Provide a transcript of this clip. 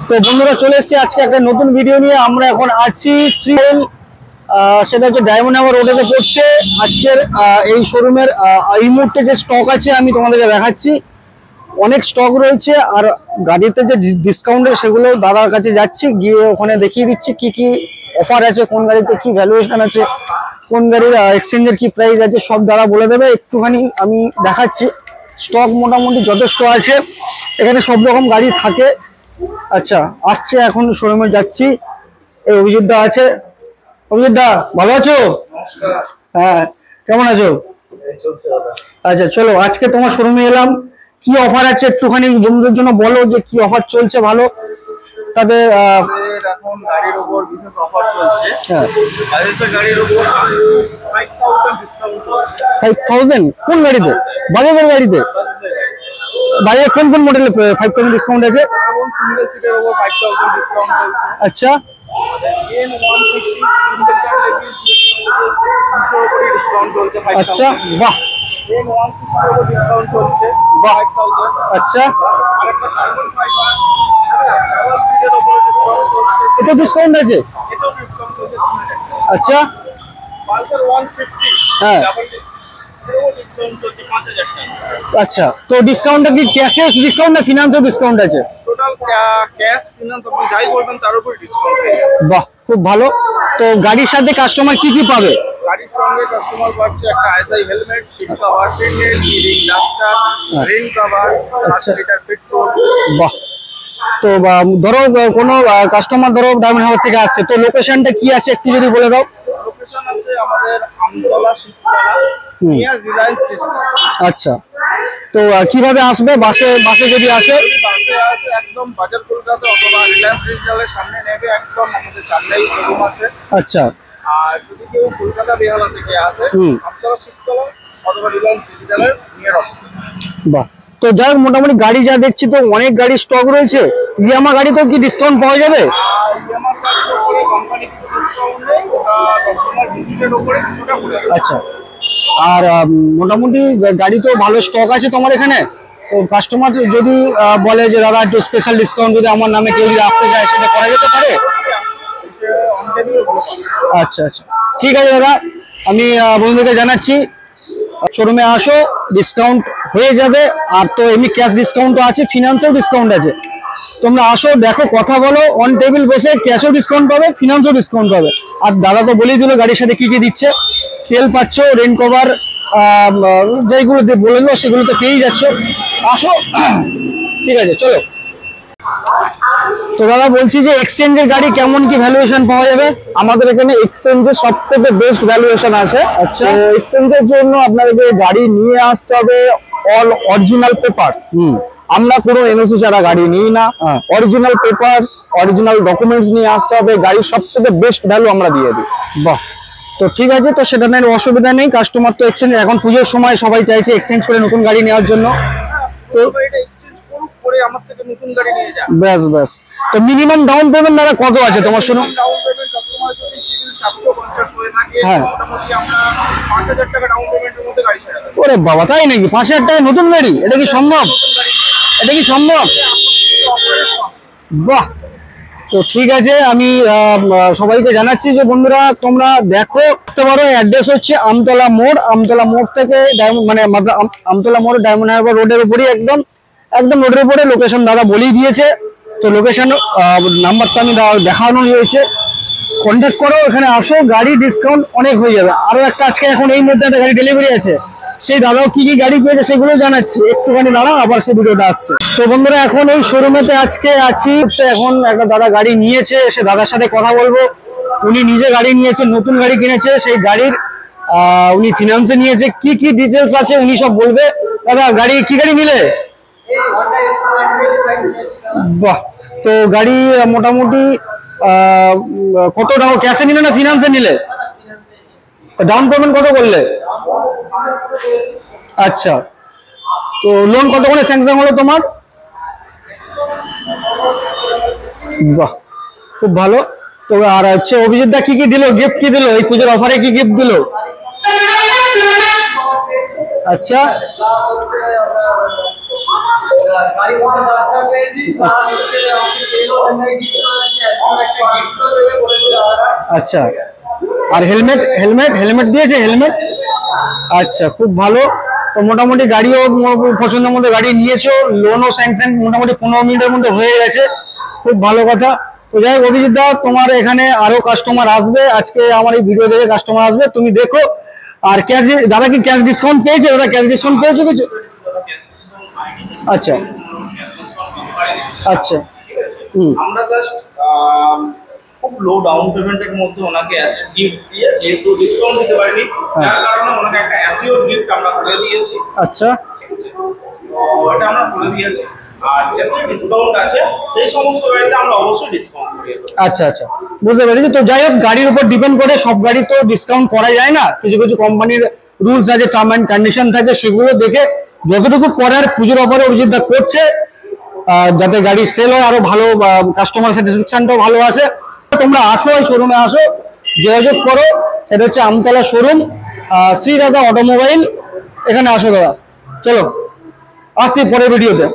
তো বন্ধুরা চলে এসেছি আজকে একটা নতুন ভিডিও নিয়ে। আমরা এখন আছি সেটা হচ্ছে ডায়মন্ড হারবার রোডে পড়ছে। আজকের এই শোরুমের এই মুহূর্তে যে স্টক আছে আমি তোমাদেরকে দেখাচ্ছি। অনেক স্টক রয়েছে আর গাড়িতে যে ডিসকাউন্টের সেগুলো দাদার কাছে যাচ্ছি, গিয়ে ওখানে দেখিয়ে দিচ্ছি কি কি অফার আছে, কোন গাড়িতে কি ভ্যালুয়েশন আছে, কোন গাড়ির এক্সচেঞ্জের কি প্রাইস আছে, সব দাদা বলে দেবে। একটুখানি আমি দেখাচ্ছি। স্টক মোটামুটি যথেষ্ট আছে, এখানে সব রকম গাড়ি থাকে। আচ্ছা, আসছে এখন শোরুমে যাচ্ছি। এই অভিজিৎ দা আছে। অভিজিৎ দা ভালো আছো? হ্যাঁ, কেমন আছো? আচ্ছা চলো, আজকে তোমার শোরুমে এলাম। কি অফার আছে একটুখানি বন্ধুদের জন্য বলো, যে কি অফার চলছে ভালো। তাদের এখন গাড়ির উপর বিশেষ অফার চলছে। হ্যাঁ, গাড়ির উপর 5000 ডিসকাউন্ট চলছে। 5000 কোন গাড়িতে? বাজাজের গাড়িতে? বাজাজের কোন কোন মডেলে 5000 ডিসকাউন্ট আছে? এখন সিঙ্গেল সিটের উপর 5000 ডিসকাউন্ট চলছে। আচ্ছা, N150 সিঙ্গেল চার লেভেল ডিসকাউন্ট চলছে 5000। আচ্ছা, বাহ। N150 এর উপর ডিসকাউন্ট চলছে 5000। আচ্ছা, আরেকটা কার্বন ফাইবার ডাবল সিটের উপর ডিসকাউন্ট চলছে। এটা ডিসকাউন্ট আছে? এটাও ডিসকাউন্ট চলছে 3000। আচ্ছা, পালসার 150 হ্যাঁ, ডাবল ডিসকাউন্ট চলছে 5000 টাকা। আচ্ছা। তো ডিসকাউন্টটা কি ক্যাশে ডিসকাউন্ট না ফিনান্সে ডিসকাউন্ট আছে? টোটাল ক্যাশ ফিনান্স আপনি যাই করবেন তার উপর ডিসকাউন্ট পেয়ে যাবেন। বাহ, খুব ভালো। তো গাড়ির সাথে কাস্টমার কি কি পাবে? গাড়ির সঙ্গে কাস্টমার পাচ্ছে একটা ISI helmet, seat cover, signal, ring duster, rain cover, 5 litre petrol. বাহ। তো ধরো কোনো কাস্টমার ধরো ডায়মন্ড হারবার থেকে আসছে, তো লোকেশনটা কি আছে একটু যদি বলে দাও। লোকেশন আছে আমাদের আমতলা শিবতলা নিয়ার রিলায়েন্স ডিজিটাল। আচ্ছা, তো কিভাবে আসবে? বাসে যদি আসে? বাসে আছে একদম বাজার কলকাতা অথবা রিলায়েন্স ডিজিটালের সামনে নেবে, একদম আমাদের সামনেই শোরুম আছে। আচ্ছা, আর যদি কেউ কলকাতা বেহালা থেকে আসে আমতলা শিবতলা অথবা রিলায়েন্স ডিজিটালের নিয়ার অফিস। বাহ। তো যাই হোক, মোটামুটি গাড়ি যা দেখছি তো অনেক গাড়ি স্টক রয়েছে। ইয়ামা গাড়িতেও কি ডিসকাউন্ট পাওয়া যাবে? ইয়ামার গাড়ির উপরে কোম্পানি কিছু ডিসকাউন্ট নেই, ওটা কাস্টমার ভিজিটের উপরে কিছুটা পড়ে যাবে। আচ্ছা, আর মোটামুটি গাড়ি তো ভালো স্টক আছে তোমার এখানে। তো কাস্টমার যদি বলে যে দাদা একটু স্পেশাল ডিসকাউন্ট যদি আমার নামে কেউ যদি আসতে চায়, সেটা করা যেতে পারে? আচ্ছা আচ্ছা, ঠিক আছে দাদা, আমি বন্ধুদেরকে জানাচ্ছি শোরুমে আসো, ডিসকাউন্ট হয়ে যাবে। আর তো এমনি ক্যাশ ডিসকাউন্টও আছে, ফিনান্সেও ডিসকাউন্ট আছে। তোমরা আসো, দেখো, কথা বলো, অন টেবিল বসে ক্যাশও ডিসকাউন্ট পাবে, ফিনান্সও ডিসকাউন্ট পাবে। আর দাদা তো বলেই দিল গাড়ির সাথে কি কি দিচ্ছে। তেল পাচ্ছ, রেন কভার, যেগুলো বলে দিল সেগুলো তো পেয়েই যাচ্ছ। আসো, ঠিক আছে চলো। তো দাদা বলছি যে এক্সচেঞ্জের গাড়ি কেমন কি ভ্যালুয়েশন পাওয়া যাবে? আমাদের এখানে এক্সচেঞ্জের সব থেকে বেস্ট ভ্যালুয়েশন আছে। আচ্ছা, তো এক্সচেঞ্জের জন্য আপনাদেরকে গাড়ি নিয়ে আসতে হবে অল অরিজিনাল পেপার। আমরা কোনো এনওসি ছাড়া গাড়ি নিই না। অরিজিনাল পেপার, অরিজিনাল ডকুমেন্টস নিয়ে আসতে হবে। গাড়ির সব থেকে বেস্ট ভ্যালু আমরা দিয়ে দিই। বাহ। তো ঠিক আছে, তো সেটা নেই, অসুবিধা নেই। কাস্টমার তো এক্সচেঞ্জ, এখন পুজোর সময় সবাই চাইছে এক্সচেঞ্জ করে নতুন গাড়ি নেওয়ার জন্য। তো এটা এক্সচেঞ্জ করুক, করে আমার থেকে নতুন গাড়ি নিয়ে যান। ব্যাস ব্যাস। তো মিনিমাম ডাউন পেমেন্ট দাদা কত আছে তোমার? শুনুন, ডাউন পেমেন্ট কাস্টমার যদি সিভিল 750 হয়ে থাকে, হ্যাঁ, মোটামুটি আমরা 5000 টাকা ডাউন পেমেন্টের মধ্যে গাড়ি ছেড়ে দেব। ওরে বাবা, তাই নাকি? 5000 টাকায় নতুন গাড়ি? এটা কি সম্ভব? এটা কি সম্ভব? বাহ। তো ঠিক আছে, আমি সবাইকে জানাচ্ছি যে বন্ধুরা তোমরা দেখো, দেখতে পারো। অ্যাড্রেস হচ্ছে আমতলা মোড়। আমতলা মোড় থেকে মানে আমতলা মোড় ডায়মন্ড হারবার রোডের উপরই, একদম একদম রোডের উপরে লোকেশন দাদা বলেই দিয়েছে। তো লোকেশন নাম্বারটা আমি দেখানো হয়েছে, কন্ট্যাক্ট করো, এখানে আসো, গাড়ি ডিসকাউন্ট অনেক হয়ে যাবে। আরো একটা আজকে এখন এই মধ্যে একটা গাড়ি ডেলিভারি আছে, সেই দাদাও কি কি গাড়ি পেয়েছে সেগুলো জানাচ্ছি। একটুখানি দাঁড়াও, আবার সেই ভিডিওটা আসছে। তো বন্ধুরা এখন এই শোরুমেতে আজকে আছি। তো এখন একটা দাদা গাড়ি নিয়েছে, সে দাদার সাথে কথা বলবো। উনি নিজে গাড়ি নিয়েছে, নতুন গাড়ি কিনেছে, সেই গাড়ির উনি ফিনান্সে নিয়েছে, কি কি ডিটেলস আছে উনি সব বলবে। দাদা গাড়ি কি গাড়ি নিলে? বাহ। তো গাড়ি মোটামুটি কত টাকা ক্যাশে নিলে না ফিনান্সে নিলে? ডাউন পেমেন্ট কত করলে? আচ্ছা, তো লোন কত করে স্যাংশন হলো তোমার? বাহ, খুব ভালো। তো আর হচ্ছে অভিজিৎ দা কি কি দিল, গিফট কি দিল এই পুজোর অফারে, কি গিফট দিল? আচ্ছা, গাড়ি মডেল রাস্তা পেয়েছি প্লাস হচ্ছে আমাকে তেলও অনলাইন গিফট করেছে এখন একটা গিফটও দেবে বলেছে দাদা। আচ্ছা, আর হেলমেট হেলমেট হেলমেট দিয়েছে হেলমেট? আচ্ছা, খুব ভালো। তো মোটামুটি গাড়িও পছন্দের মধ্যে গাড়ি নিয়েছো, লোনও স্যাংশন মোটামুটি 15 মিনিটের মধ্যে হয়ে গেছে, খুব ভালো কথা। তো যাই হোক অভিজিৎ দা, তোমার এখানে আরো কাস্টমার আসবে, আজকে আমার এই ভিডিও দেখে কাস্টমার আসবে, তুমি দেখো। আর ক্যাশ, দাদা কি ক্যাশ ডিসকাউন্ট পেয়েছে? দাদা ক্যাশ ডিসকাউন্ট পেয়েছো কিছু? আচ্ছা আচ্ছা, আমরা জাস্ট খুব লো ডাউন পেমেন্টের মধ্যে ওনাকে অ্যাসেট গিফট দিয়ে, যেহেতু ডিসকাউন্ট দিতে পারিনি যার কারণে ওনাকে একটা অ্যাসিওর গিফট আমরা করে দিয়েছি। আচ্ছা, তো এটা আমরা করে দিয়েছি। আর যেহেতু ডিসকাউন্ট আছে সেই সমস্ত গাড়িতে আমরা অবশ্যই ডিসকাউন্ট করিয়ে দেবো। আচ্ছা আচ্ছা, বুঝতে পেরেছি। তো যাই হোক, গাড়ির উপর ডিপেন্ড করে, সব গাড়ি তো ডিসকাউন্ট করা যায় না, কিছু কিছু কোম্পানির রুলস আছে, টার্ম অ্যান্ড কন্ডিশন থাকে, সেগুলো দেখে যতটুকু করার পুজোর অফারে অভিজিৎ দা করছে, যাতে গাড়ি সেল হয় আরো ভালো, কাস্টমার স্যাটিসফ্যাকশনটাও ভালো আছে। তোমরা আসো, এই শোরুমে আসো, যোগাযোগ করো। এটা হচ্ছে আমতলা শোরুম, শ্রী রাধা অটোমোবাইল, এখানে আসো দাদা। চলো আসছি পরের ভিডিওতে।